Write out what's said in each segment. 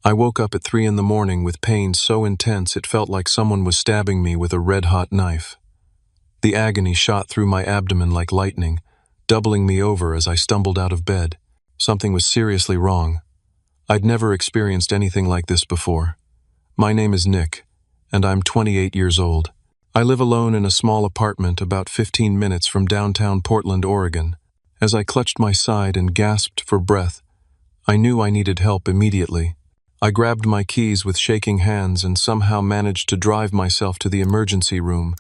I woke up at 3 in the morning with pain so intense it felt like someone was stabbing me with a red-hot knife. The agony shot through my abdomen like lightning, doubling me over as I stumbled out of bed. Something was seriously wrong. I'd never experienced anything like this before. My name is Nick, and I'm 28 years old. I live alone in a small apartment about 15 minutes from downtown Portland, Oregon. As I clutched my side and gasped for breath, I knew I needed help immediately. I grabbed my keys with shaking hands and somehow managed to drive myself to the emergency room,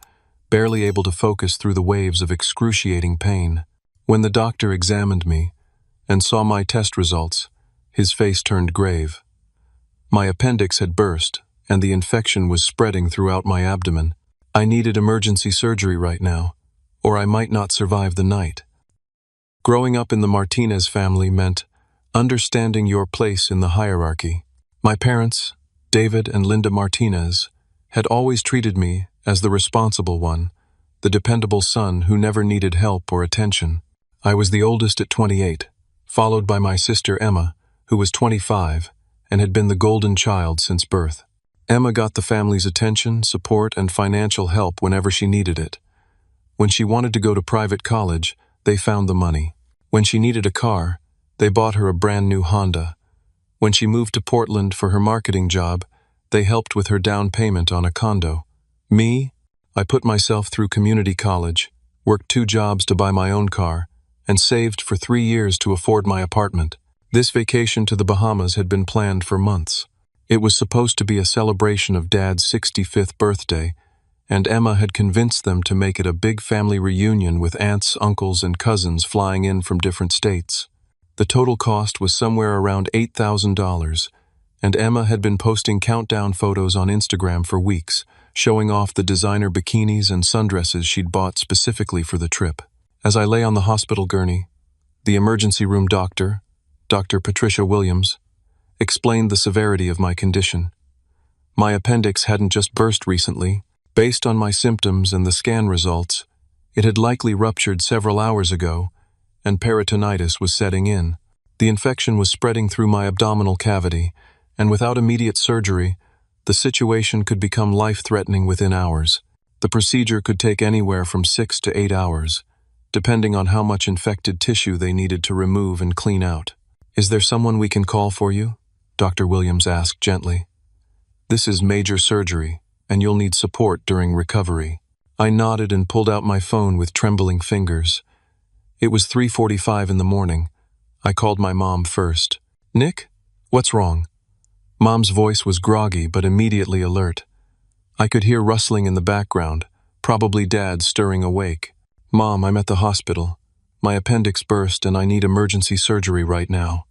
barely able to focus through the waves of excruciating pain. When the doctor examined me and saw my test results, his face turned grave. My appendix had burst, and the infection was spreading throughout my abdomen. I needed emergency surgery right now, or I might not survive the night. Growing up in the Martinez family meant understanding your place in the hierarchy. My parents, David and Linda Martinez, had always treated me as the responsible one, the dependable son who never needed help or attention. I was the oldest at 28, followed by my sister Emma, who was 25 and had been the golden child since birth. Emma got the family's attention, support, and financial help whenever she needed it. When she wanted to go to private college, they found the money. When she needed a car, they bought her a brand new Honda. When she moved to Portland for her marketing job, they helped with her down payment on a condo. Me, I put myself through community college, worked 2 jobs to buy my own car, and saved for 3 years to afford my apartment. This vacation to the Bahamas had been planned for months. It was supposed to be a celebration of Dad's 65th birthday, and Emma had convinced them to make it a big family reunion with aunts, uncles, and cousins flying in from different states. The total cost was somewhere around $8,000, and Emma had been posting countdown photos on Instagram for weeks, showing off the designer bikinis and sundresses she'd bought specifically for the trip. As I lay on the hospital gurney, the emergency room doctor, Dr. Patricia Williams, explained the severity of my condition. My appendix hadn't just burst recently. Based on my symptoms and the scan results, it had likely ruptured several hours ago, and peritonitis was setting in. The infection was spreading through my abdominal cavity, and without immediate surgery, the situation could become life-threatening within hours. The procedure could take anywhere from 6 to 8 hours, depending on how much infected tissue they needed to remove and clean out. "Is there someone we can call for you?" Dr. Williams asked gently. "This is major surgery, and you'll need support during recovery." I nodded and pulled out my phone with trembling fingers. It was 3:45 in the morning. I called my mom first. "Nick? What's wrong?" Mom's voice was groggy but immediately alert. I could hear rustling in the background, probably Dad stirring awake. "Mom, I'm at the hospital. My appendix burst and I need emergency surgery right now.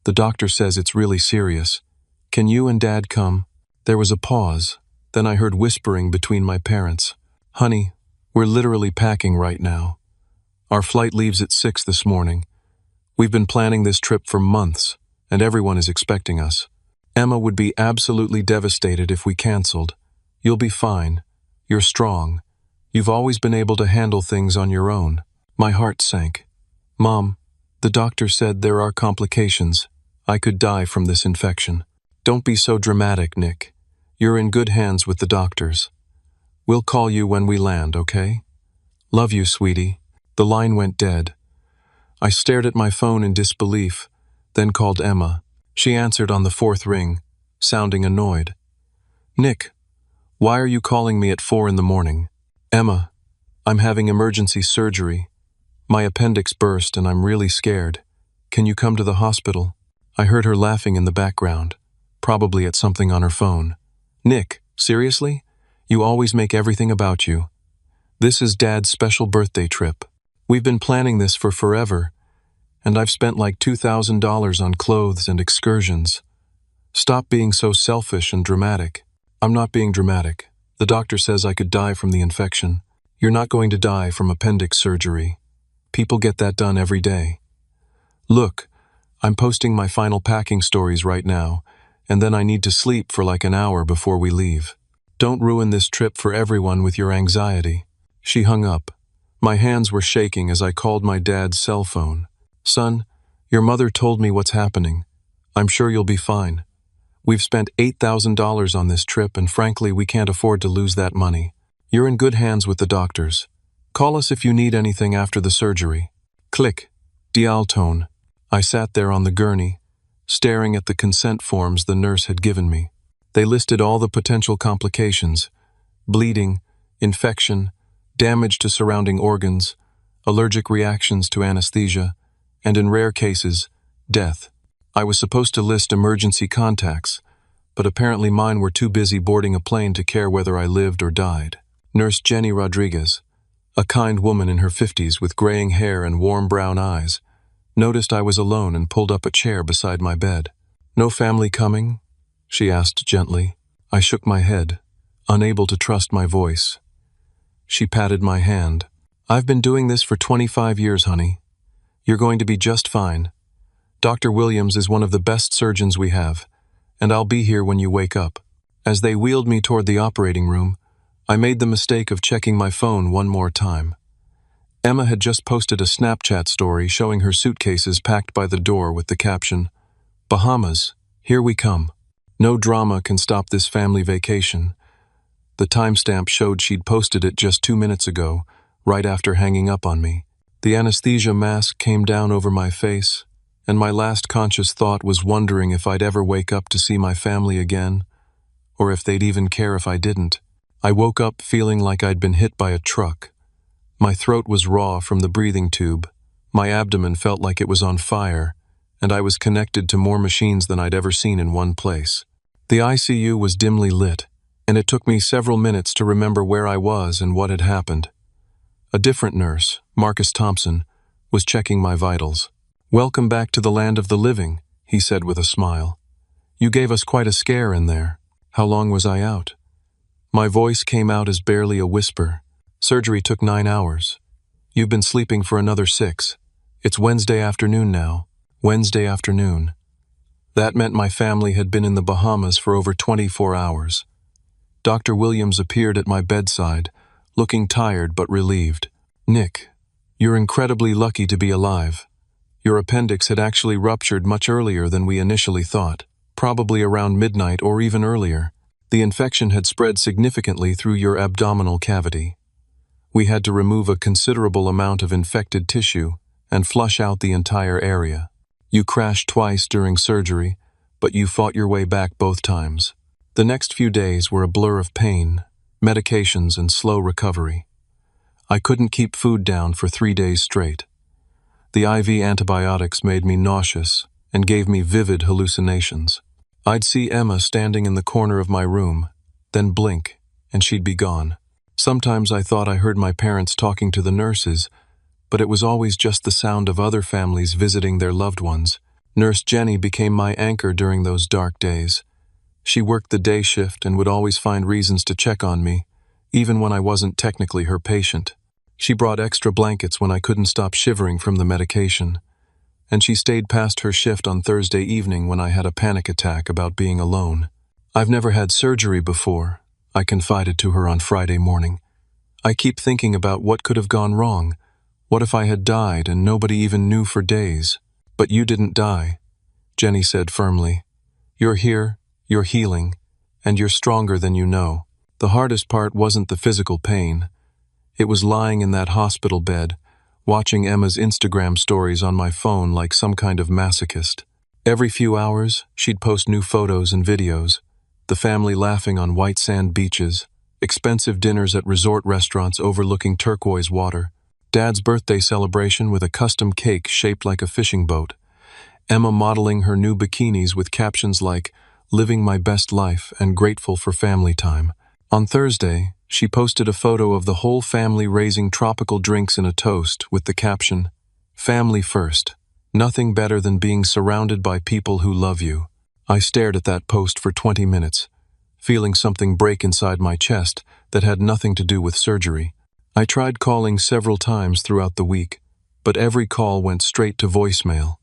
The doctor says it's really serious. Can you and Dad come?" There was a pause. Then I heard whispering between my parents. "Honey, we're literally packing right now. Our flight leaves at 6 this morning. We've been planning this trip for months, and everyone is expecting us. Emma would be absolutely devastated if we canceled. You'll be fine. You're strong. You've always been able to handle things on your own." My heart sank. "Mom, the doctor said there are complications. I could die from this infection." "Don't be so dramatic, Nick. You're in good hands with the doctors. We'll call you when we land, okay? Love you, sweetie." The line went dead. I stared at my phone in disbelief, then called Emma. She answered on the 4th ring, sounding annoyed. "Nick, why are you calling me at 4 in the morning?" "Emma, I'm having emergency surgery. My appendix burst and I'm really scared. Can you come to the hospital?" I heard her laughing in the background, probably at something on her phone. "Nick, seriously? You always make everything about you. This is Dad's special birthday trip. We've been planning this for forever, and I've spent like $2,000 on clothes and excursions. Stop being so selfish and dramatic." "I'm not being dramatic. The doctor says I could die from the infection." "You're not going to die from appendix surgery. People get that done every day. Look, I'm posting my final packing stories right now, and then I need to sleep for like an hour before we leave. Don't ruin this trip for everyone with your anxiety." She hung up. My hands were shaking as I called my dad's cell phone. "Son, your mother told me what's happening. I'm sure you'll be fine. We've spent $8,000 on this trip, and frankly, we can't afford to lose that money. You're in good hands with the doctors. Call us if you need anything after the surgery. Click. Dial tone. I sat there on the gurney, staring at the consent forms the nurse had given me. They listed all the potential complications: bleeding, infection, damage to surrounding organs, allergic reactions to anesthesia, and in rare cases, death. I was supposed to list emergency contacts, but apparently mine were too busy boarding a plane to care whether I lived or died. Nurse Jenny Rodriguez, a kind woman in her 50s with graying hair and warm brown eyes, noticed I was alone and pulled up a chair beside my bed. "No family coming?" she asked gently. I shook my head, unable to trust my voice. She patted my hand. "I've been doing this for 25 years, honey. You're going to be just fine. Dr. Williams is one of the best surgeons we have, and I'll be here when you wake up." As they wheeled me toward the operating room, I made the mistake of checking my phone one more time. Emma had just posted a Snapchat story showing her suitcases packed by the door with the caption, "Bahamas, here we come. No drama can stop this family vacation." The timestamp showed she'd posted it just 2 minutes ago, right after hanging up on me. The anesthesia mask came down over my face, and my last conscious thought was wondering if I'd ever wake up to see my family again, or if they'd even care if I didn't. I woke up feeling like I'd been hit by a truck. My throat was raw from the breathing tube, my abdomen felt like it was on fire, and I was connected to more machines than I'd ever seen in one place. The ICU was dimly lit, and it took me several minutes to remember where I was and what had happened. A different nurse, Marcus Thompson, was checking my vitals. "Welcome back to the land of the living," he said with a smile. "You gave us quite a scare in there. How long was I out?" My voice came out as barely a whisper. "Surgery took 9 hours. You've been sleeping for another 6. It's Wednesday afternoon now. Wednesday afternoon." That meant my family had been in the Bahamas for over 24 hours. Dr. Williams appeared at my bedside, looking tired but relieved. "Nick, you're incredibly lucky to be alive. Your appendix had actually ruptured much earlier than we initially thought, probably around midnight or even earlier. The infection had spread significantly through your abdominal cavity. We had to remove a considerable amount of infected tissue and flush out the entire area. You crashed twice during surgery, but you fought your way back both times." The next few days were a blur of pain, medications, and slow recovery. I couldn't keep food down for 3 days straight. The IV antibiotics made me nauseous and gave me vivid hallucinations. I'd see Emma standing in the corner of my room, then blink, and she'd be gone. Sometimes I thought I heard my parents talking to the nurses, but it was always just the sound of other families visiting their loved ones. Nurse Jenny became my anchor during those dark days. She worked the day shift and would always find reasons to check on me, even when I wasn't technically her patient. She brought extra blankets when I couldn't stop shivering from the medication, and she stayed past her shift on Thursday evening when I had a panic attack about being alone. "I've never had surgery before," I confided to her on Friday morning. "I keep thinking about what could have gone wrong. What if I had died and nobody even knew for days?" "But you didn't die," Jenny said firmly. "You're here, you're healing, and you're stronger than you know." The hardest part wasn't the physical pain. It was lying in that hospital bed, watching Emma's Instagram stories on my phone like some kind of masochist. Every few hours, she'd post new photos and videos, the family laughing on white sand beaches, expensive dinners at resort restaurants overlooking turquoise water, Dad's birthday celebration with a custom cake shaped like a fishing boat, Emma modeling her new bikinis with captions like, "Living my best life and grateful for family time." On Thursday, she posted a photo of the whole family raising tropical drinks in a toast with the caption, "Family first. Nothing better than being surrounded by people who love you." I stared at that post for 20 minutes, feeling something break inside my chest that had nothing to do with surgery. I tried calling several times throughout the week, but every call went straight to voicemail.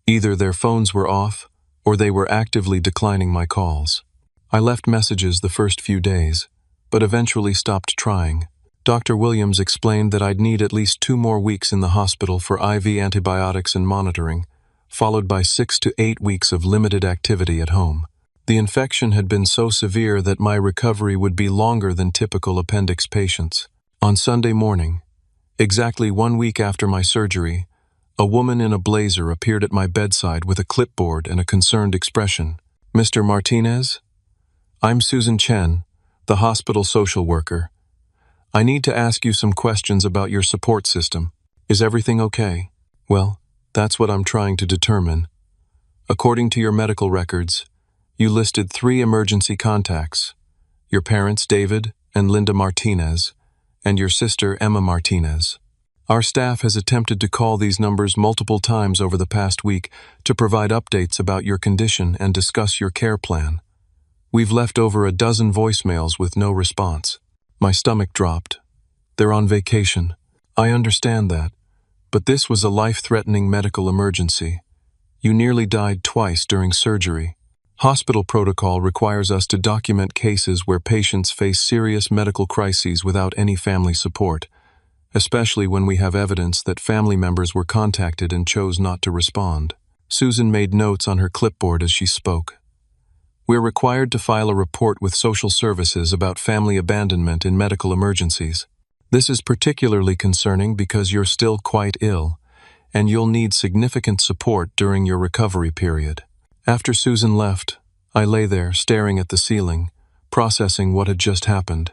Either their phones were off, or they were actively declining my calls. I left messages the first few days, but eventually stopped trying. Dr. Williams explained that I'd need at least 2 more weeks in the hospital for IV antibiotics and monitoring, followed by 6 to 8 weeks of limited activity at home. The infection had been so severe that my recovery would be longer than typical appendix patients. On Sunday morning, exactly 1 week after my surgery, a woman in a blazer appeared at my bedside with a clipboard and a concerned expression. "Mr. Martinez? I'm Susan Chen, the hospital social worker. I need to ask you some questions about your support system. Is everything okay?" "Well, that's what I'm trying to determine. According to your medical records, you listed 3 emergency contacts: your parents, David and Linda Martinez, and your sister, Emma Martinez. Our staff has attempted to call these numbers multiple times over the past week to provide updates about your condition and discuss your care plan. We've left over a dozen voicemails with no response." My stomach dropped. "They're on vacation. I understand that. But this was a life-threatening medical emergency. You nearly died twice during surgery. Hospital protocol requires us to document cases where patients face serious medical crises without any family support, especially when we have evidence that family members were contacted and chose not to respond." Susan made notes on her clipboard as she spoke. "We're required to file a report with social services about family abandonment in medical emergencies. This is particularly concerning because you're still quite ill, and you'll need significant support during your recovery period." After Susan left, I lay there staring at the ceiling, processing what had just happened.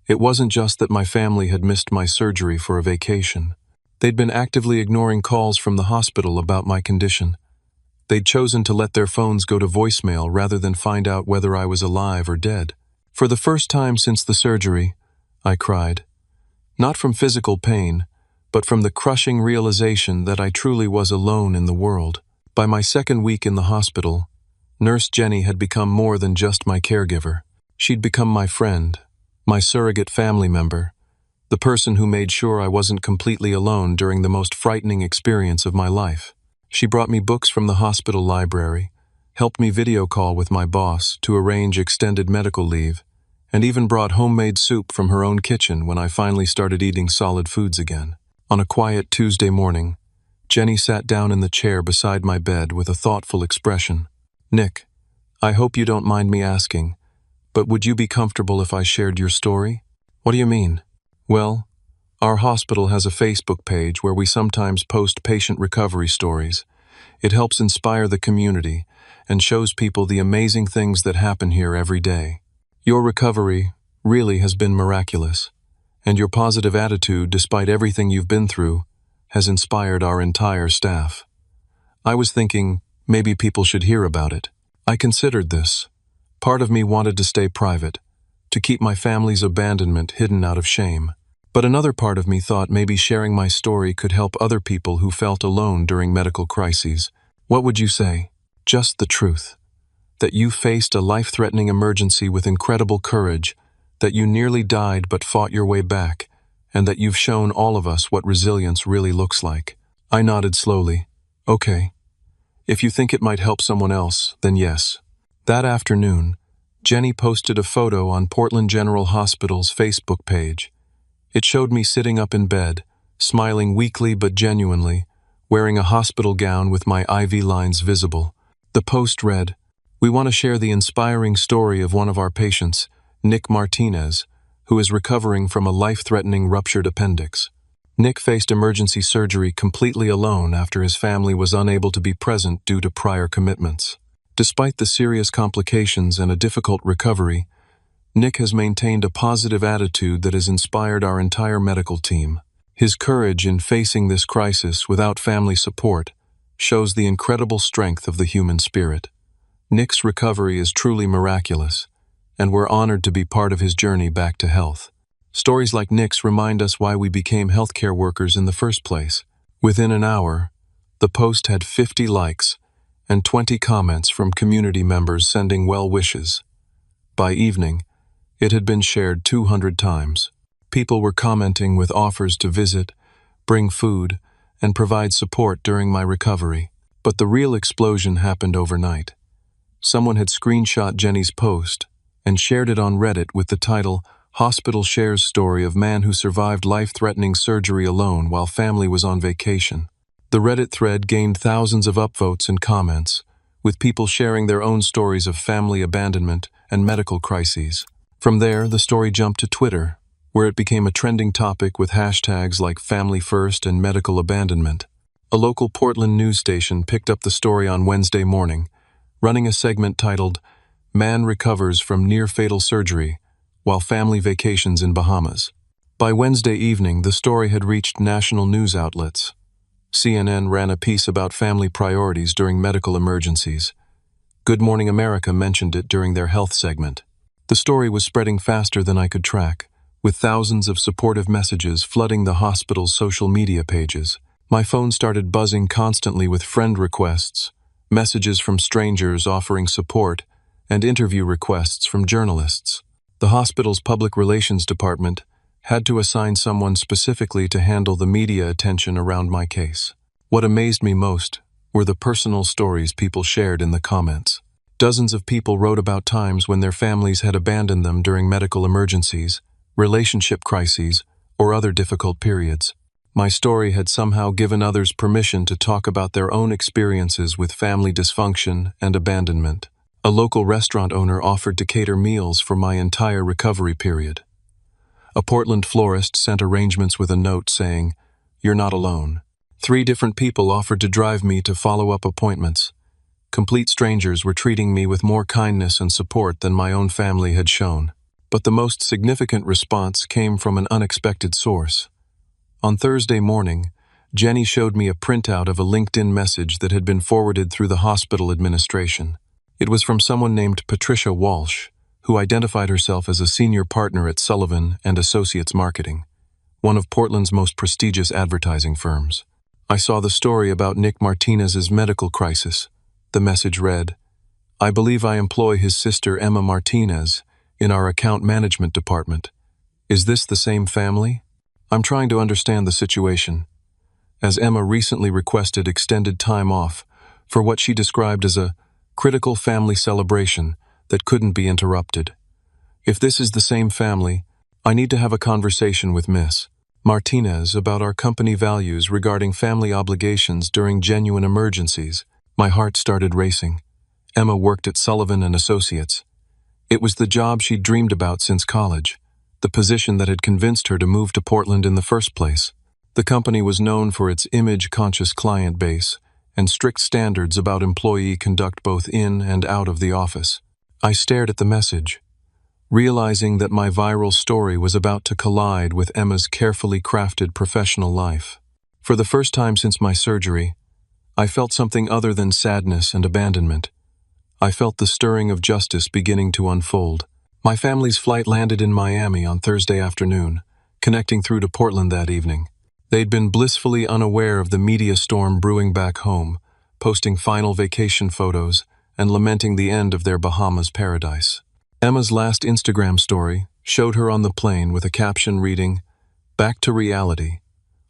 It wasn't just that my family had missed my surgery for a vacation. They'd been actively ignoring calls from the hospital about my condition. They'd chosen to let their phones go to voicemail rather than find out whether I was alive or dead. For the first time since the surgery, I cried. Not from physical pain, but from the crushing realization that I truly was alone in the world. By my 2nd week in the hospital, Nurse Jenny had become more than just my caregiver. She'd become my friend, my surrogate family member, the person who made sure I wasn't completely alone during the most frightening experience of my life. She brought me books from the hospital library, helped me video call with my boss to arrange extended medical leave, and even brought homemade soup from her own kitchen when I finally started eating solid foods again. On a quiet Tuesday morning, Jenny sat down in the chair beside my bed with a thoughtful expression. "Nick, I hope you don't mind me asking, but would you be comfortable if I shared your story?" "What do you mean?" "Well, our hospital has a Facebook page where we sometimes post patient recovery stories. It helps inspire the community and shows people the amazing things that happen here every day. Your recovery really has been miraculous, and your positive attitude, despite everything you've been through, has inspired our entire staff. I was thinking maybe people should hear about it. I considered this. Part of me wanted to stay private, to keep my family's abandonment hidden out of shame. But another part of me thought maybe sharing my story could help other people who felt alone during medical crises. What would you say? Just the truth. That you faced a life-threatening emergency with incredible courage, that you nearly died but fought your way back, and that you've shown all of us what resilience really looks like." I nodded slowly. "Okay. If you think it might help someone else, then yes." That afternoon, Jenny posted a photo on Portland General Hospital's Facebook page. It showed me sitting up in bed, smiling weakly but genuinely, wearing a hospital gown with my IV lines visible. The post read, "We want to share the inspiring story of one of our patients, Nick Martinez, who is recovering from a life-threatening ruptured appendix. Nick faced emergency surgery completely alone after his family was unable to be present due to prior commitments. Despite the serious complications and a difficult recovery, Nick has maintained a positive attitude that has inspired our entire medical team. His courage in facing this crisis without family support shows the incredible strength of the human spirit. Nick's recovery is truly miraculous, and we're honored to be part of his journey back to health." Stories like Nick's remind us why we became healthcare workers in the first place. Within an hour, the post had 50 likes and 20 comments from community members sending well wishes. By evening, it had been shared 200 times. People were commenting with offers to visit, bring food, and provide support during my recovery. But the real explosion happened overnight. Someone had screenshot Jenny's post and shared it on Reddit with the title, "Hospital Shares Story of Man Who Survived Life-Threatening Surgery Alone While Family Was on Vacation." The Reddit thread gained thousands of upvotes and comments, with people sharing their own stories of family abandonment and medical crises. From there, the story jumped to Twitter, where it became a trending topic with hashtags like Family First and Medical Abandonment. A local Portland news station picked up the story on Wednesday morning, running a segment titled, "Man Recovers from Near-Fatal Surgery While Family Vacations in Bahamas." By Wednesday evening, the story had reached national news outlets. CNN ran a piece about family priorities during medical emergencies. Good Morning America mentioned it during their health segment. The story was spreading faster than I could track, with thousands of supportive messages flooding the hospital's social media pages. My phone started buzzing constantly with friend requests, messages from strangers offering support, and interview requests from journalists. The hospital's public relations department had to assign someone specifically to handle the media attention around my case. What amazed me most were the personal stories people shared in the comments. Dozens of people wrote about times when their families had abandoned them during medical emergencies, relationship crises, or other difficult periods. My story had somehow given others permission to talk about their own experiences with family dysfunction and abandonment. A local restaurant owner offered to cater meals for my entire recovery period. A Portland florist sent arrangements with a note saying, "You're not alone." 3 different people offered to drive me to follow-up appointments. Complete strangers were treating me with more kindness and support than my own family had shown. But the most significant response came from an unexpected source. On Thursday morning, Jenny showed me a printout of a LinkedIn message that had been forwarded through the hospital administration. It was from someone named Patricia Walsh, who identified herself as a senior partner at Sullivan and Associates Marketing, one of Portland's most prestigious advertising firms. I saw the story about Nick Martinez's medical crisis. The message read, "I believe I employ his sister Emma Martinez in our account management department. Is this the same family? I'm trying to understand the situation, as Emma recently requested extended time off for what she described as a critical family celebration that couldn't be interrupted. If this is the same family, I need to have a conversation with Miss Martinez about our company values regarding family obligations during genuine emergencies." My heart started racing. Emma worked at Sullivan and Associates. It was the job she'd dreamed about since college, the position that had convinced her to move to Portland in the first place. The company was known for its image-conscious client base and strict standards about employee conduct both in and out of the office. I stared at the message, realizing that my viral story was about to collide with Emma's carefully crafted professional life. For the first time since my surgery, I felt something other than sadness and abandonment. I felt the stirring of justice beginning to unfold. My family's flight landed in Miami on Thursday afternoon, connecting through to Portland that evening. They'd been blissfully unaware of the media storm brewing back home, posting final vacation photos and lamenting the end of their Bahamas paradise. Emma's last Instagram story showed her on the plane with a caption reading, "Back to reality,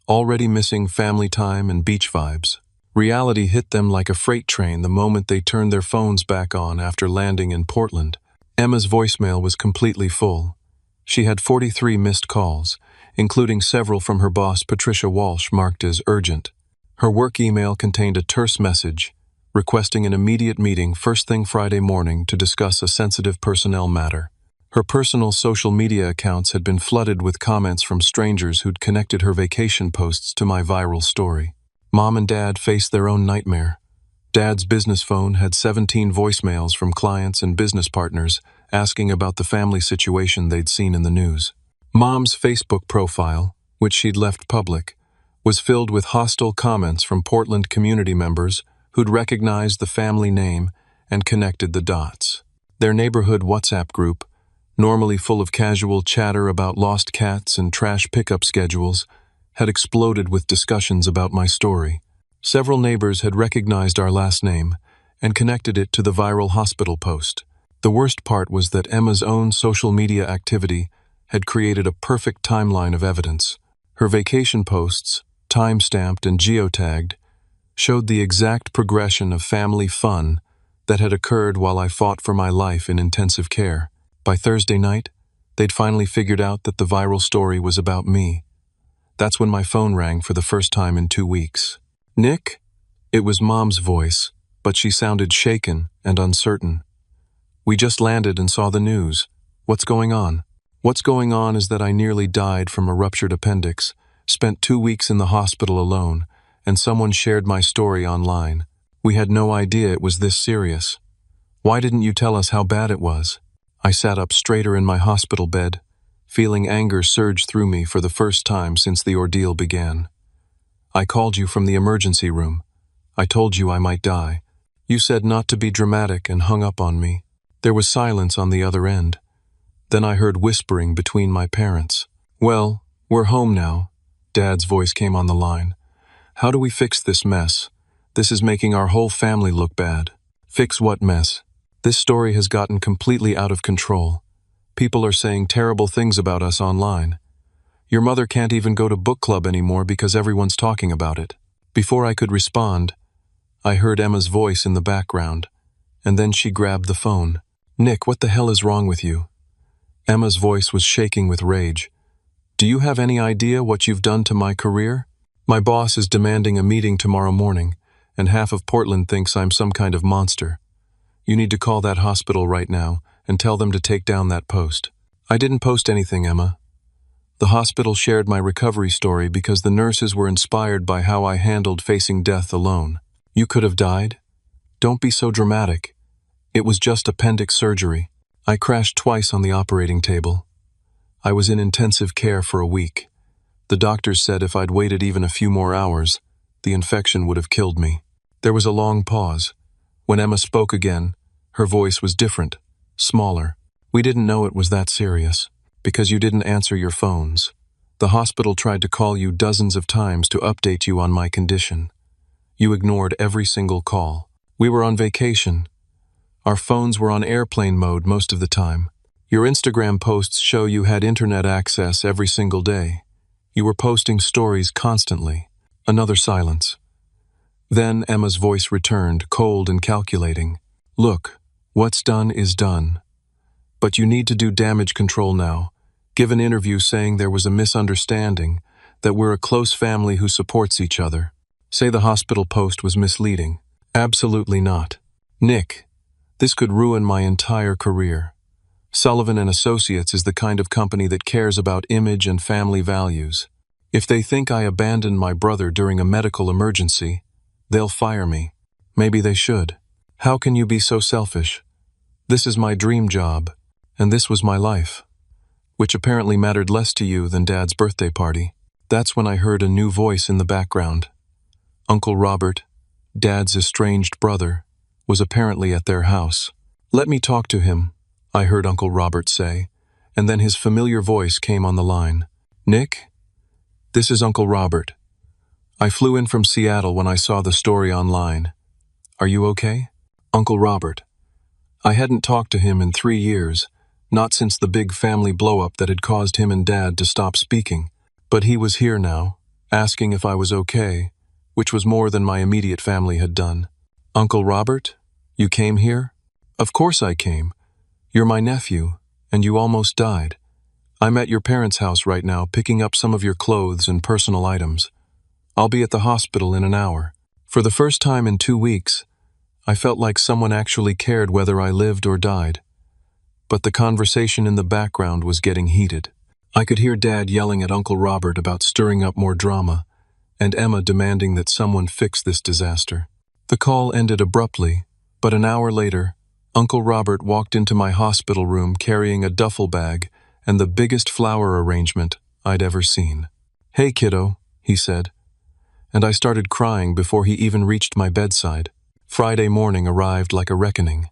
already missing family time and beach vibes." Reality hit them like a freight train the moment they turned their phones back on after landing in Portland. Emma's voicemail was completely full. She had 43 missed calls, including several from her boss Patricia Walsh marked as urgent. Her work email contained a terse message, requesting an immediate meeting first thing Friday morning to discuss a sensitive personnel matter. Her personal social media accounts had been flooded with comments from strangers who'd connected her vacation posts to my viral story. Mom and Dad faced their own nightmare. Dad's business phone had 17 voicemails from clients and business partners asking about the family situation they'd seen in the news. Mom's Facebook profile, which she'd left public, was filled with hostile comments from Portland community members who'd recognized the family name and connected the dots. Their neighborhood WhatsApp group, normally full of casual chatter about lost cats and trash pickup schedules, had exploded with discussions about my story. Several neighbors had recognized our last name and connected it to the viral hospital post. The worst part was that Emma's own social media activity had created a perfect timeline of evidence. Her vacation posts, time-stamped and geotagged, showed the exact progression of family fun that had occurred while I fought for my life in intensive care. By Thursday night, they'd finally figured out that the viral story was about me. That's when my phone rang for the first time in 2 weeks. "Nick?" It was Mom's voice, but she sounded shaken and uncertain. "We just landed and saw the news. What's going on?" "What's going on is that I nearly died from a ruptured appendix, spent 2 weeks in the hospital alone, and someone shared my story online. We had no idea it was this serious. Why didn't you tell us how bad it was?" I sat up straighter in my hospital bed, feeling anger surge through me for the first time since the ordeal began. "I called you from the emergency room. I told you I might die. You said not to be dramatic and hung up on me." There was silence on the other end. Then I heard whispering between my parents. "Well, we're home now." Dad's voice came on the line. "How do we fix this mess? This is making our whole family look bad." "Fix what mess?" "This story has gotten completely out of control. People are saying terrible things about us online. Your mother can't even go to book club anymore because everyone's talking about it." Before I could respond, I heard Emma's voice in the background, and then she grabbed the phone. "Nick, what the hell is wrong with you?" Emma's voice was shaking with rage. "Do you have any idea what you've done to my career? My boss is demanding a meeting tomorrow morning, and half of Portland thinks I'm some kind of monster. You need to call that hospital right now and tell them to take down that post." "I didn't post anything, Emma. The hospital shared my recovery story because the nurses were inspired by how I handled facing death alone." "You could have died? Don't be so dramatic. It was just appendix surgery." I crashed twice on the operating table. I was in intensive care for a week. The doctors said if I'd waited even a few more hours, the infection would have killed me. There was a long pause. When Emma spoke again, her voice was different, smaller. "We didn't know it was that serious, because you didn't answer your phones. The hospital tried to call you dozens of times to update you on my condition. You ignored every single call. We were on vacation. Our phones were on airplane mode most of the time. Your Instagram posts show you had internet access every single day. You were posting stories constantly." Another silence. Then Emma's voice returned, cold and calculating. "Look, what's done is done. But you need to do damage control now. Give an interview saying there was a misunderstanding, that we're a close family who supports each other. Say the hospital post was misleading." "Absolutely not. Nick, this could ruin my entire career. Sullivan & Associates is the kind of company that cares about image and family values. If they think I abandoned my brother during a medical emergency, they'll fire me. Maybe they should. How can you be so selfish? This is my dream job, and this was my life." Which apparently mattered less to you than Dad's birthday party. That's when I heard a new voice in the background. Uncle Robert, Dad's estranged brother, was apparently at their house. "Let me talk to him," I heard Uncle Robert say, and then his familiar voice came on the line. "Nick, this is Uncle Robert. I flew in from Seattle when I saw the story online. Are you okay?" Uncle Robert. I hadn't talked to him in 3 years, not since the big family blow-up that had caused him and Dad to stop speaking. But he was here now, asking if I was okay, which was more than my immediate family had done. "Uncle Robert, you came here?" "Of course I came. You're my nephew, and you almost died. I'm at your parents' house right now picking up some of your clothes and personal items. I'll be at the hospital in an hour." For the first time in 2 weeks, I felt like someone actually cared whether I lived or died. But the conversation in the background was getting heated. I could hear Dad yelling at Uncle Robert about stirring up more drama, and Emma demanding that someone fix this disaster. The call ended abruptly, but an hour later, Uncle Robert walked into my hospital room carrying a duffel bag and the biggest flower arrangement I'd ever seen. "Hey, kiddo," he said, and I started crying before he even reached my bedside. Friday morning arrived like a reckoning.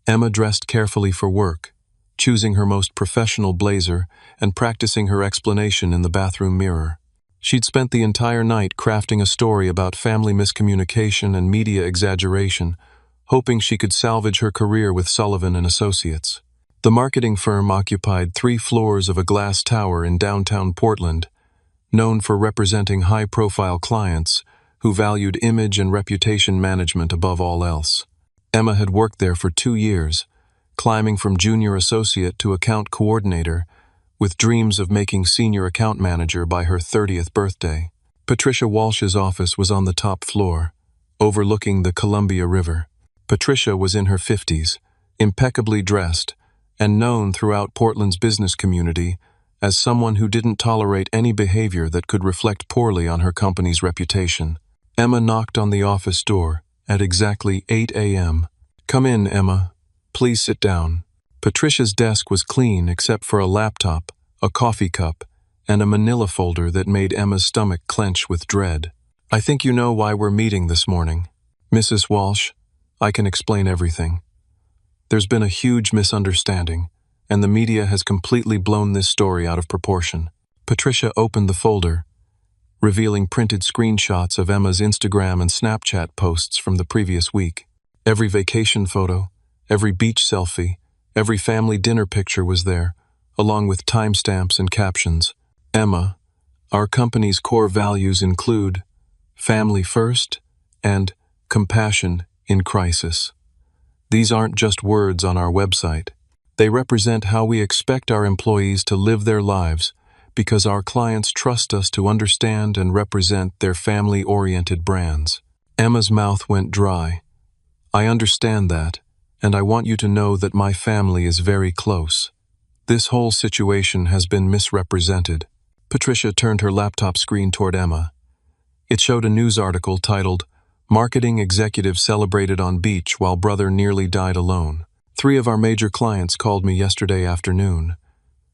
Emma dressed carefully for work, choosing her most professional blazer and practicing her explanation in the bathroom mirror. She'd spent the entire night crafting a story about family miscommunication and media exaggeration, hoping she could salvage her career with Sullivan & Associates. The marketing firm occupied 3 floors of a glass tower in downtown Portland, known for representing high-profile clients who valued image and reputation management above all else. Emma had worked there for 2 years, climbing from junior associate to account coordinator, with dreams of making senior account manager by her 30th birthday. Patricia Walsh's office was on the top floor, overlooking the Columbia River. Patricia was in her 50s, impeccably dressed, and known throughout Portland's business community as someone who didn't tolerate any behavior that could reflect poorly on her company's reputation. Emma knocked on the office door at exactly 8 a.m. "Come in, Emma. Please sit down." Patricia's desk was clean except for a laptop, a coffee cup, and a manila folder that made Emma's stomach clench with dread. "I think you know why we're meeting this morning. Mrs. Walsh, I can explain everything. There's been a huge misunderstanding, and the media has completely blown this story out of proportion." Patricia opened the folder, revealing printed screenshots of Emma's Instagram and Snapchat posts from the previous week. Every vacation photo, every beach selfie, every family dinner picture was there, along with timestamps and captions. "Emma, our company's core values include family first and compassion in crisis. These aren't just words on our website. They represent how we expect our employees to live their lives because our clients trust us to understand and represent their family-oriented brands." Emma's mouth went dry. "I understand that, and I want you to know that my family is very close. This whole situation has been misrepresented." Patricia turned her laptop screen toward Emma. It showed a news article titled, "Marketing Executive Celebrated on Beach While Brother Nearly Died Alone." 3 of our major clients called me yesterday afternoon: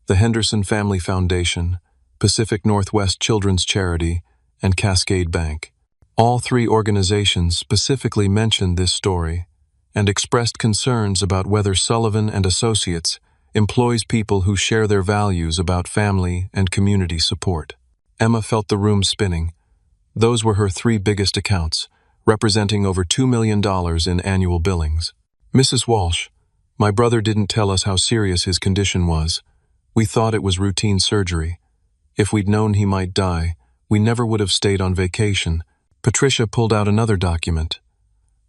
the Henderson Family Foundation, Pacific Northwest Children's Charity, and Cascade Bank. All 3 organizations specifically mentioned this story and expressed concerns about whether Sullivan and Associates employs people who share their values about family and community support. Emma felt the room spinning. Those were her 3 biggest accounts, representing over $2 million in annual billings. "Mrs. Walsh, my brother didn't tell us how serious his condition was. We thought it was routine surgery. If we'd known he might die, we never would have stayed on vacation." Patricia pulled out another document.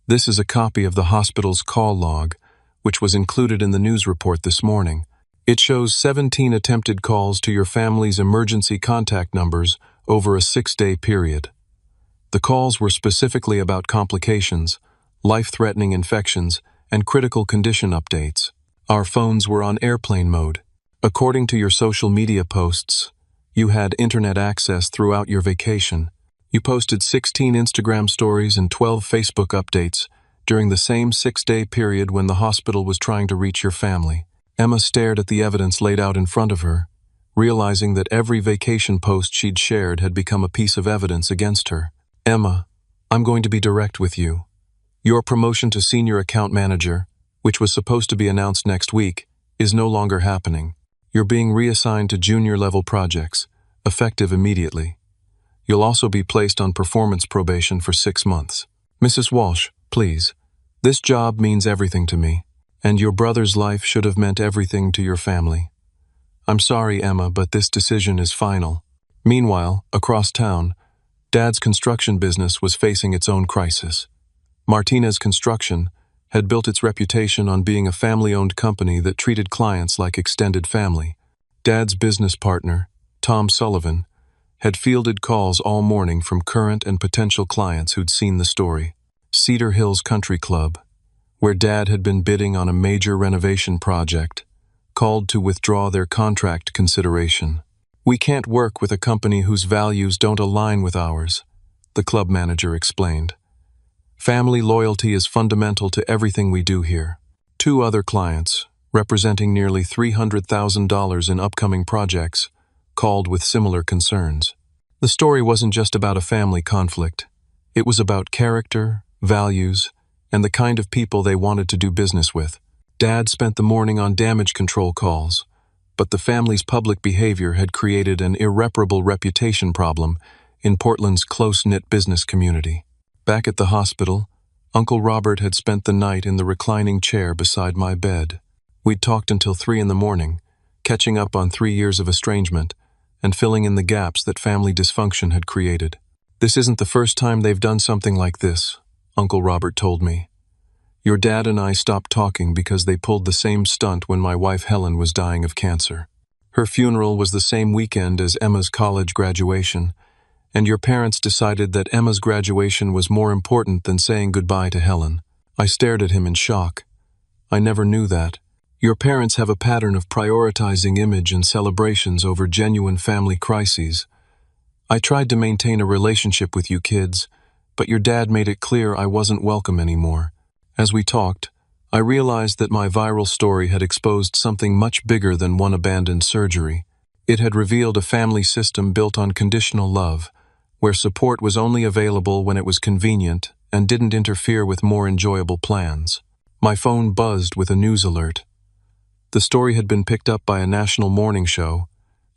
This is a copy of the hospital's call log, which was included in the news report this morning. It shows 17 attempted calls to your family's emergency contact numbers over a 6-day period. The calls were specifically about complications, life-threatening infections, and critical condition updates. Our phones were on airplane mode. According to your social media posts, you had internet access throughout your vacation. You posted 16 Instagram stories and 12 Facebook updates during the same 6-day period when the hospital was trying to reach your family. Emma stared at the evidence laid out in front of her, realizing that every vacation post she'd shared had become a piece of evidence against her. "Emma, I'm going to be direct with you. Your promotion to senior account manager, which was supposed to be announced next week, is no longer happening. You're being reassigned to junior-level projects, effective immediately. You'll also be placed on performance probation for 6 months. Mrs. Walsh, please. This job means everything to me, and your brother's life should have meant everything to your family. I'm sorry, Emma, but this decision is final." Meanwhile, across town, Dad's construction business was facing its own crisis. Martinez Construction had built its reputation on being a family-owned company that treated clients like extended family. Dad's business partner, Tom Sullivan, had fielded calls all morning from current and potential clients who'd seen the story. Cedar Hills Country Club, where Dad had been bidding on a major renovation project, called to withdraw their contract consideration. "We can't work with a company whose values don't align with ours," the club manager explained. "Family loyalty is fundamental to everything we do here." 2 other clients, representing nearly $300,000 in upcoming projects, called with similar concerns. The story wasn't just about a family conflict. It was about character, values, and the kind of people they wanted to do business with. Dad spent the morning on damage control calls, but the family's public behavior had created an irreparable reputation problem in Portland's close-knit business community. Back at the hospital, Uncle Robert had spent the night in the reclining chair beside my bed. We'd talked until 3 in the morning, catching up on 3 years of estrangement and filling in the gaps that family dysfunction had created. "This isn't the first time they've done something like this," Uncle Robert told me. "Your dad and I stopped talking because they pulled the same stunt when my wife Helen was dying of cancer. Her funeral was the same weekend as Emma's college graduation, and your parents decided that Emma's graduation was more important than saying goodbye to Helen. I stared at him in shock. I never knew that. Your parents have a pattern of prioritizing image and celebrations over genuine family crises. I tried to maintain a relationship with you kids, but your dad made it clear I wasn't welcome anymore. As we talked, I realized that my viral story had exposed something much bigger than one abandoned surgery. It had revealed a family system built on conditional love, where support was only available when it was convenient and didn't interfere with more enjoyable plans. My phone buzzed with a news alert. The story had been picked up by a national morning show,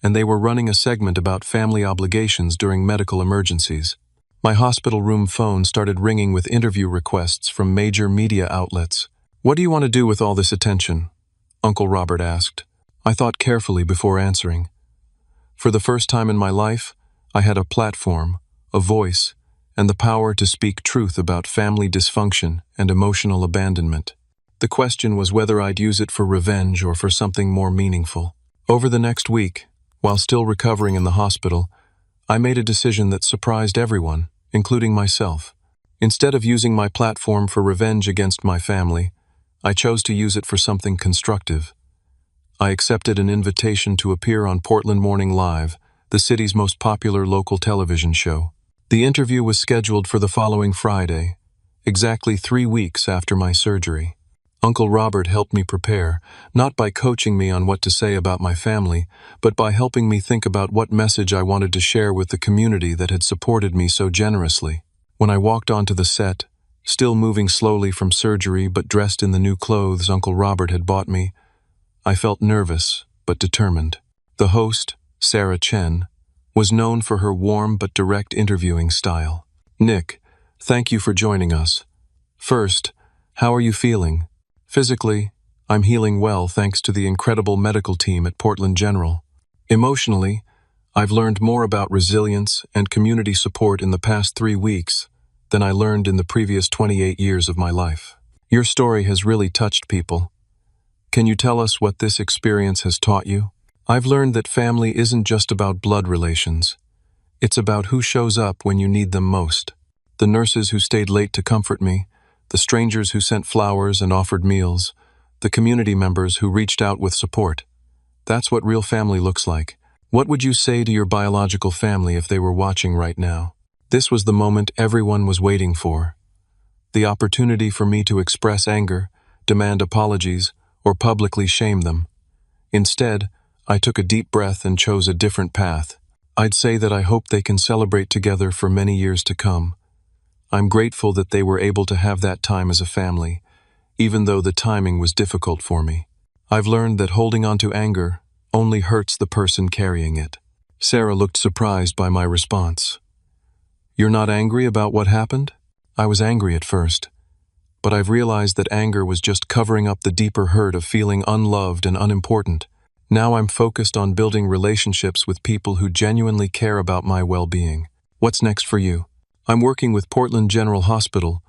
and they were running a segment about family obligations during medical emergencies. My hospital room phone started ringing with interview requests from major media outlets. "What do you want to do with all this attention?" Uncle Robert asked. I thought carefully before answering. For the first time in my life, I had a platform, a voice, and the power to speak truth about family dysfunction and emotional abandonment. The question was whether I'd use it for revenge or for something more meaningful. Over the next week, while still recovering in the hospital, I made a decision that surprised everyone, including myself. Instead of using my platform for revenge against my family, I chose to use it for something constructive. I accepted an invitation to appear on Portland Morning Live, the city's most popular local television show. The interview was scheduled for the following Friday, exactly 3 weeks after my surgery. Uncle Robert helped me prepare, not by coaching me on what to say about my family, but by helping me think about what message I wanted to share with the community that had supported me so generously. When I walked onto the set, still moving slowly from surgery but dressed in the new clothes Uncle Robert had bought me, I felt nervous but determined. The host, Sarah Chen, was known for her warm but direct interviewing style. "Nick, thank you for joining us. First, how are you feeling?" "Physically, I'm healing well thanks to the incredible medical team at Portland General. Emotionally, I've learned more about resilience and community support in the past 3 weeks than I learned in the previous 28 years of my life. Your story has really touched people. Can you tell us what this experience has taught you?" "I've learned that family isn't just about blood relations. It's about who shows up when you need them most. The nurses who stayed late to comfort me, the strangers who sent flowers and offered meals, the community members who reached out with support. That's what real family looks like. What would you say to your biological family if they were watching right now?" This was the moment everyone was waiting for. The opportunity for me to express anger, demand apologies, or publicly shame them. Instead, I took a deep breath and chose a different path. I'd say that I hope they can celebrate together for many years to come. I'm grateful that they were able to have that time as a family, even though the timing was difficult for me. I've learned that holding on to anger only hurts the person carrying it. Sarah looked surprised by my response. "You're not angry about what happened?" I was angry at first, but I've realized that anger was just covering up the deeper hurt of feeling unloved and unimportant. Now I'm focused on building relationships with people who genuinely care about my well-being. What's next for you? I'm working with Portland General Hospital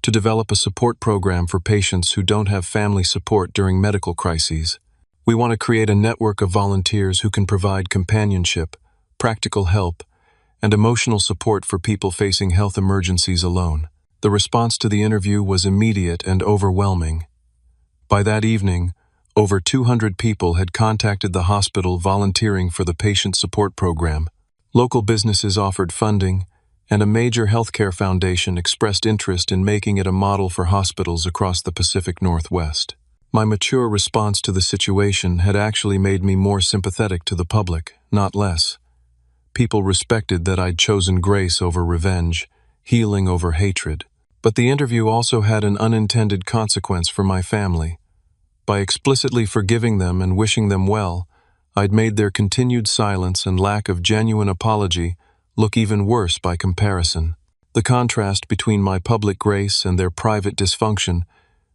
to develop a support program for patients who don't have family support during medical crises. We want to create a network of volunteers who can provide companionship, practical help, and emotional support for people facing health emergencies alone. The response to the interview was immediate and overwhelming. By that evening, over 200 people had contacted the hospital volunteering for the patient support program. Local businesses offered funding, and a major healthcare foundation expressed interest in making it a model for hospitals across the Pacific Northwest. My mature response to the situation had actually made me more sympathetic to the public, not less. People respected that I'd chosen grace over revenge, healing over hatred. But the interview also had an unintended consequence for my family. By explicitly forgiving them and wishing them well, I'd made their continued silence and lack of genuine apology look even worse by comparison. The contrast between my public grace and their private dysfunction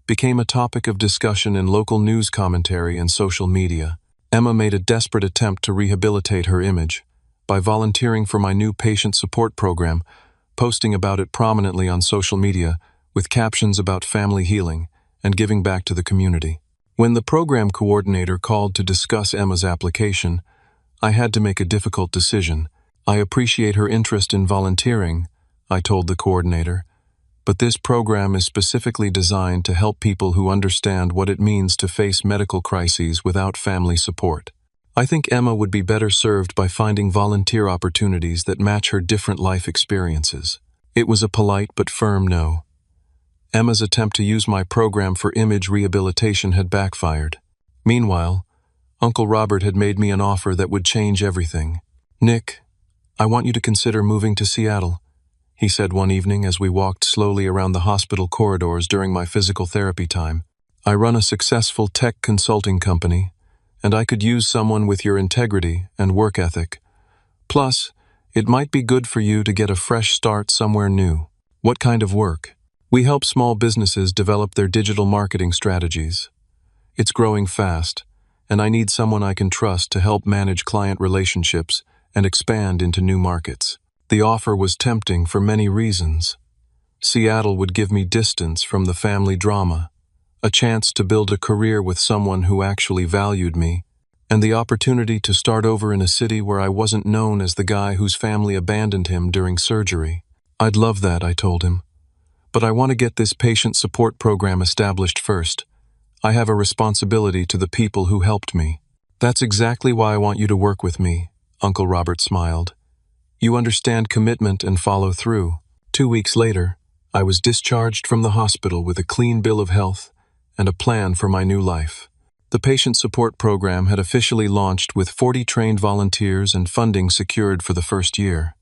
became a topic of discussion in local news commentary and social media. Emma made a desperate attempt to rehabilitate her image by volunteering for my new patient support program, posting about it prominently on social media with captions about family healing and giving back to the community. When the program coordinator called to discuss Emma's application, I had to make a difficult decision. I appreciate her interest in volunteering, I told the coordinator, but this program is specifically designed to help people who understand what it means to face medical crises without family support. I think Emma would be better served by finding volunteer opportunities that match her different life experiences. It was a polite but firm no. Emma's attempt to use my program for image rehabilitation had backfired. Meanwhile, Uncle Robert had made me an offer that would change everything. "Nick, I want you to consider moving to Seattle," he said one evening as we walked slowly around the hospital corridors during my physical therapy time. "I run a successful tech consulting company, and I could use someone with your integrity and work ethic. Plus, it might be good for you to get a fresh start somewhere new." "What kind of work?" "We help small businesses develop their digital marketing strategies. It's growing fast, and I need someone I can trust to help manage client relationships and expand into new markets." The offer was tempting for many reasons. Seattle would give me distance from the family drama, a chance to build a career with someone who actually valued me, and the opportunity to start over in a city where I wasn't known as the guy whose family abandoned him during surgery. "I'd love that," I told him. "But I want to get this patient support program established first. I have a responsibility to the people who helped me." "That's exactly why I want you to work with me," Uncle Robert smiled. "You understand commitment and follow through." 2 weeks later, I was discharged from the hospital with a clean bill of health and a plan for my new life. The patient support program had officially launched with 40 trained volunteers and funding secured for the first year.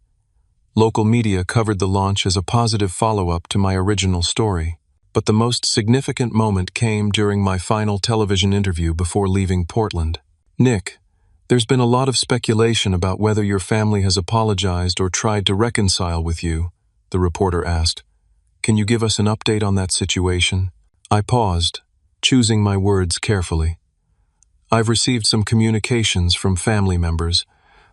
Local media covered the launch as a positive follow-up to my original story. But the most significant moment came during my final television interview before leaving Portland. "Nick, there's been a lot of speculation about whether your family has apologized or tried to reconcile with you," the reporter asked. "Can you give us an update on that situation?" I paused, choosing my words carefully. "I've received some communications from family members,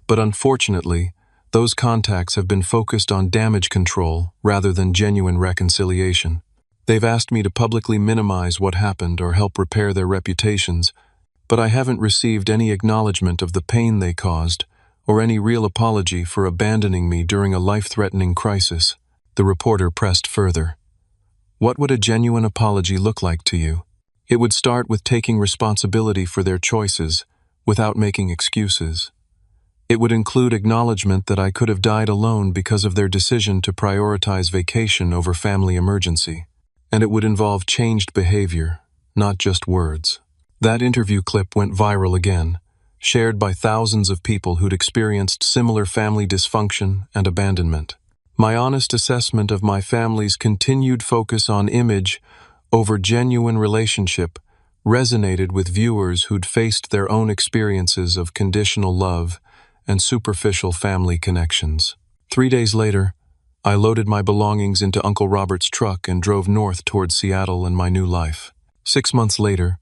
but unfortunately, those contacts have been focused on damage control rather than genuine reconciliation. They've asked me to publicly minimize what happened or help repair their reputations, but I haven't received any acknowledgement of the pain they caused or any real apology for abandoning me during a life-threatening crisis." The reporter pressed further. "What would a genuine apology look like to you?" "It would start with taking responsibility for their choices without making excuses. It would include acknowledgement that I could have died alone because of their decision to prioritize vacation over family emergency. And it would involve changed behavior, not just words." That interview clip went viral again, shared by thousands of people who'd experienced similar family dysfunction and abandonment. My honest assessment of my family's continued focus on image over genuine relationship resonated with viewers who'd faced their own experiences of conditional love and superficial family connections. 3 days later, I loaded my belongings into Uncle Robert's truck and drove north toward Seattle and my new life. 6 months later,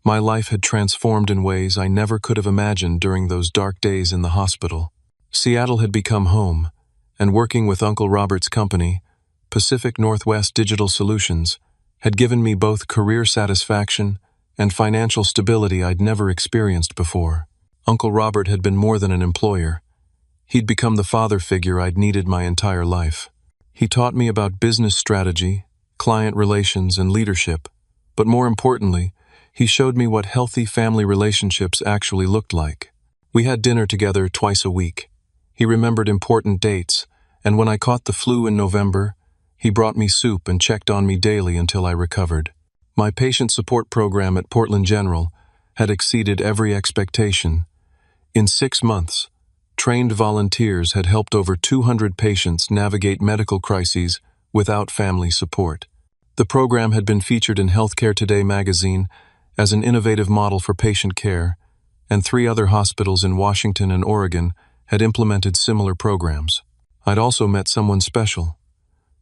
my life had transformed in ways I never could have imagined during those dark days in the hospital. Seattle had become home, and working with Uncle Robert's company, Pacific Northwest Digital Solutions, had given me both career satisfaction and financial stability I'd never experienced before. Uncle Robert had been more than an employer. He'd become the father figure I'd needed my entire life. He taught me about business strategy, client relations, and leadership, but more importantly, he showed me what healthy family relationships actually looked like. We had dinner together twice a week. He remembered important dates, and when I caught the flu in November, he brought me soup and checked on me daily until I recovered. My patient support program at Portland General had exceeded every expectation. In 6 months, trained volunteers had helped over 200 patients navigate medical crises without family support. The program had been featured in Healthcare Today magazine as an innovative model for patient care, and 3 other hospitals in Washington and Oregon had implemented similar programs. I'd also met someone special.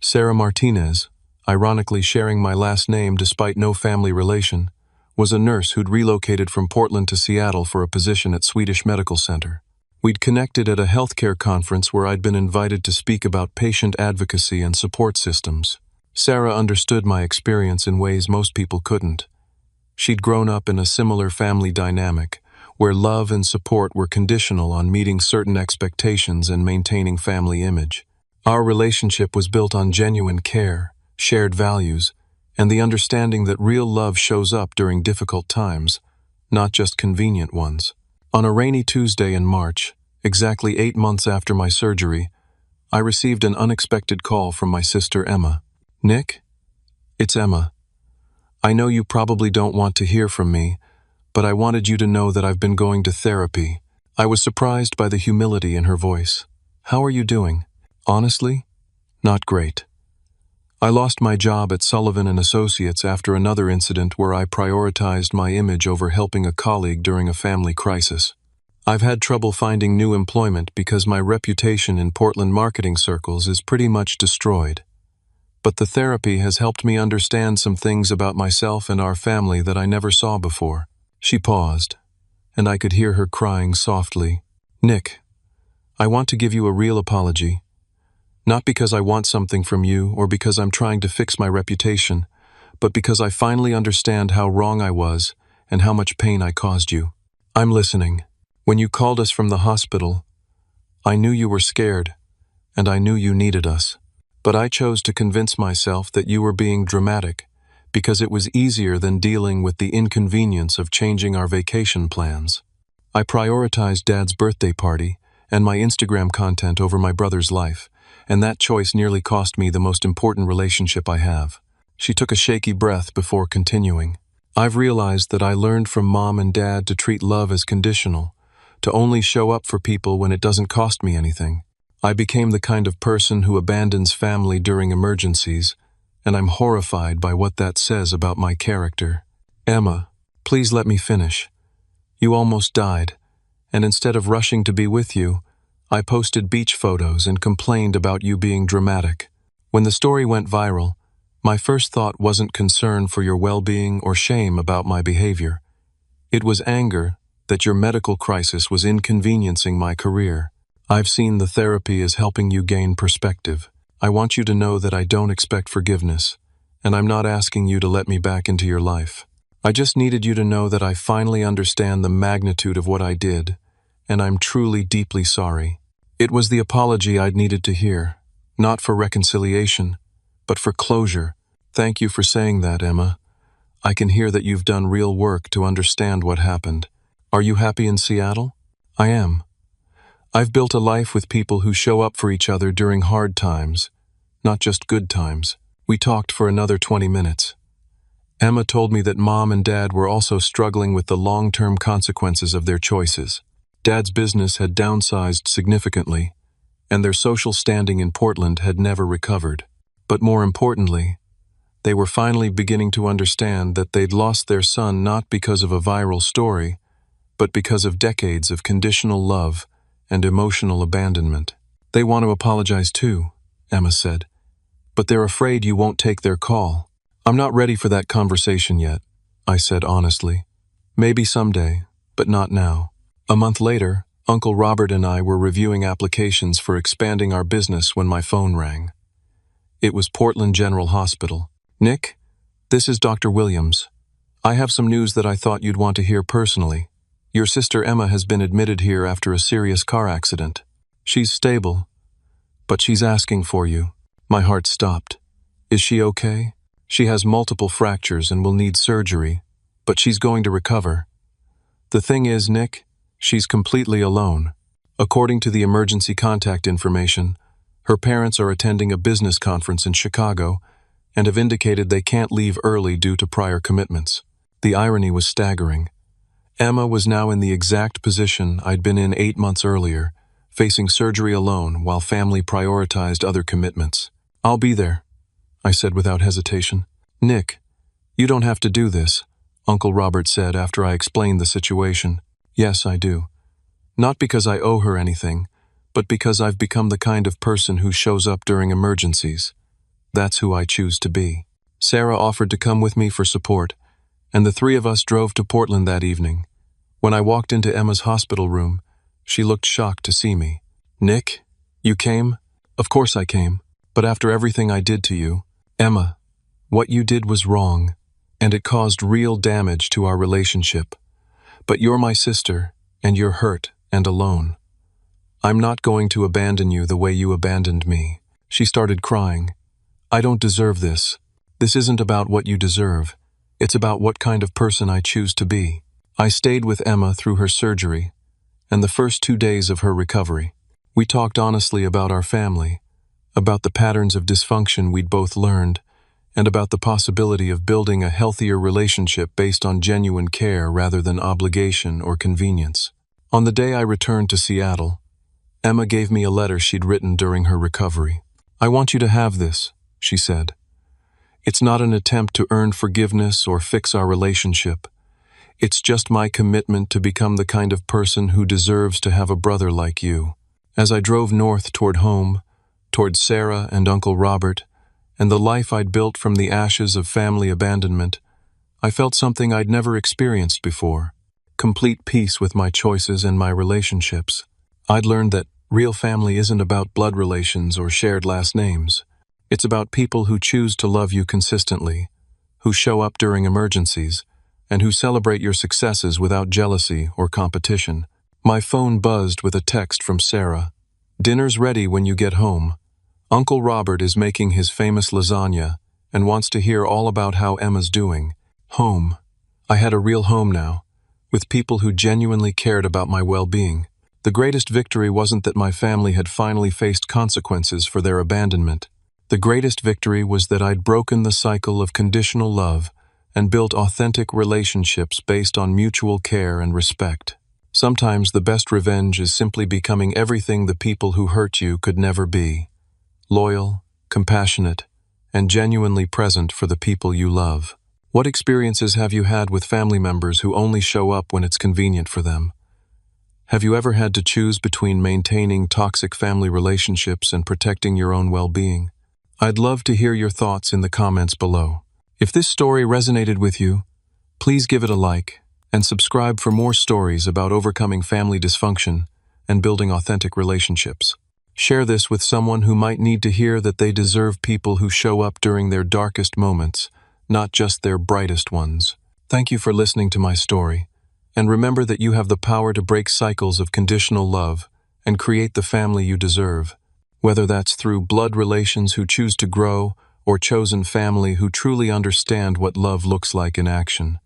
Sarah Martinez, ironically sharing my last name despite no family relation, was a nurse who'd relocated from Portland to Seattle for a position at Swedish Medical Center. We'd connected at a healthcare conference where I'd been invited to speak about patient advocacy and support systems. Sarah understood my experience in ways most people couldn't. She'd grown up in a similar family dynamic, where love and support were conditional on meeting certain expectations and maintaining family image. Our relationship was built on genuine care, shared values, and the understanding that real love shows up during difficult times, not just convenient ones. On a rainy Tuesday in March, exactly 8 months after my surgery, I received an unexpected call from my sister Emma. "Nick? It's Emma. I know you probably don't want to hear from me, but I wanted you to know that I've been going to therapy." I was surprised by the humility in her voice. "How are you doing?" "Honestly, not great. I lost my job at Sullivan & Associates after another incident where I prioritized my image over helping a colleague during a family crisis. I've had trouble finding new employment because my reputation in Portland marketing circles is pretty much destroyed. But the therapy has helped me understand some things about myself and our family that I never saw before." She paused, and I could hear her crying softly. "Nick, I want to give you a real apology. Not because I want something from you or because I'm trying to fix my reputation, but because I finally understand how wrong I was and how much pain I caused you. I'm listening. When you called us from the hospital, I knew you were scared, and I knew you needed us. But I chose to convince myself that you were being dramatic because it was easier than dealing with the inconvenience of changing our vacation plans. I prioritized Dad's birthday party and my Instagram content over my brother's life, and that choice nearly cost me the most important relationship I have." She took a shaky breath before continuing. "I've realized that I learned from Mom and Dad to treat love as conditional, to only show up for people when it doesn't cost me anything. I became the kind of person who abandons family during emergencies, and I'm horrified by what that says about my character." "Emma, please let me finish. You almost died, and instead of rushing to be with you, I posted beach photos and complained about you being dramatic. When the story went viral, my first thought wasn't concern for your well-being or shame about my behavior. It was anger that your medical crisis was inconveniencing my career. I've seen the therapy as helping you gain perspective. I want you to know that I don't expect forgiveness, and I'm not asking you to let me back into your life. I just needed you to know that I finally understand the magnitude of what I did, and I'm truly deeply sorry." It was the apology I'd needed to hear, not for reconciliation, but for closure. "Thank you for saying that, Emma. I can hear that you've done real work to understand what happened. Are you happy in Seattle?" "I am. I've built a life with people who show up for each other during hard times, not just good times." We talked for another 20 minutes. Emma told me that Mom and Dad were also struggling with the long-term consequences of their choices. Dad's business had downsized significantly, and their social standing in Portland had never recovered. But more importantly, they were finally beginning to understand that they'd lost their son not because of a viral story, but because of decades of conditional love and emotional abandonment. "They want to apologize too," Emma said, "but they're afraid you won't take their call." "I'm not ready for that conversation yet," I said honestly. "Maybe someday, but not now." A month later, Uncle Robert and I were reviewing applications for expanding our business when my phone rang. It was Portland General Hospital. "Nick, this is Dr. Williams. I have some news that I thought you'd want to hear personally. Your sister Emma has been admitted here after a serious car accident. She's stable, but she's asking for you." My heart stopped. "Is she okay?" "She has multiple fractures and will need surgery, but she's going to recover. The thing is, Nick, she's completely alone. According to the emergency contact information, her parents are attending a business conference in Chicago and have indicated they can't leave early due to prior commitments." The irony was staggering. Emma was now in the exact position I'd been in 8 months earlier, facing surgery alone while family prioritized other commitments. "I'll be there," I said without hesitation. "Nick, you don't have to do this," Uncle Robert said after I explained the situation. "Yes, I do. Not because I owe her anything, but because I've become the kind of person who shows up during emergencies. That's who I choose to be." Sarah offered to come with me for support, and the three of us drove to Portland that evening. When I walked into Emma's hospital room, she looked shocked to see me. "Nick, you came?" "Of course I came, but after everything I did to you." "Emma, what you did was wrong, and it caused real damage to our relationship. But you're my sister, and you're hurt and alone. I'm not going to abandon you the way you abandoned me." She started crying. "I don't deserve this. This isn't about what you deserve. It's about what kind of person I choose to be." I stayed with Emma through her surgery and the first 2 days of her recovery. We talked honestly about our family, about the patterns of dysfunction we'd both learned, and about the possibility of building a healthier relationship based on genuine care rather than obligation or convenience. On the day I returned to Seattle, Emma gave me a letter she'd written during her recovery. "I want you to have this," she said. "It's not an attempt to earn forgiveness or fix our relationship. It's just my commitment to become the kind of person who deserves to have a brother like you." As I drove north toward home, toward Sarah and Uncle Robert, and the life I'd built from the ashes of family abandonment, I felt something I'd never experienced before: complete peace with my choices and my relationships. I'd learned that real family isn't about blood relations or shared last names. It's about people who choose to love you consistently, who show up during emergencies, and who celebrate your successes without jealousy or competition. My phone buzzed with a text from Sarah. "Dinner's ready when you get home. Uncle Robert is making his famous lasagna and wants to hear all about how Emma's doing." Home. I had a real home now, with people who genuinely cared about my well-being. The greatest victory wasn't that my family had finally faced consequences for their abandonment. The greatest victory was that I'd broken the cycle of conditional love and built authentic relationships based on mutual care and respect. Sometimes the best revenge is simply becoming everything the people who hurt you could never be: loyal, compassionate, and genuinely present for the people you love. What experiences have you had with family members who only show up when it's convenient for them? Have you ever had to choose between maintaining toxic family relationships and protecting your own well-being? I'd love to hear your thoughts in the comments below. If this story resonated with you, please give it a like and subscribe for more stories about overcoming family dysfunction and building authentic relationships. Share this with someone who might need to hear that they deserve people who show up during their darkest moments, not just their brightest ones. Thank you for listening to my story, and remember that you have the power to break cycles of conditional love and create the family you deserve, whether that's through blood relations who choose to grow or chosen family who truly understand what love looks like in action.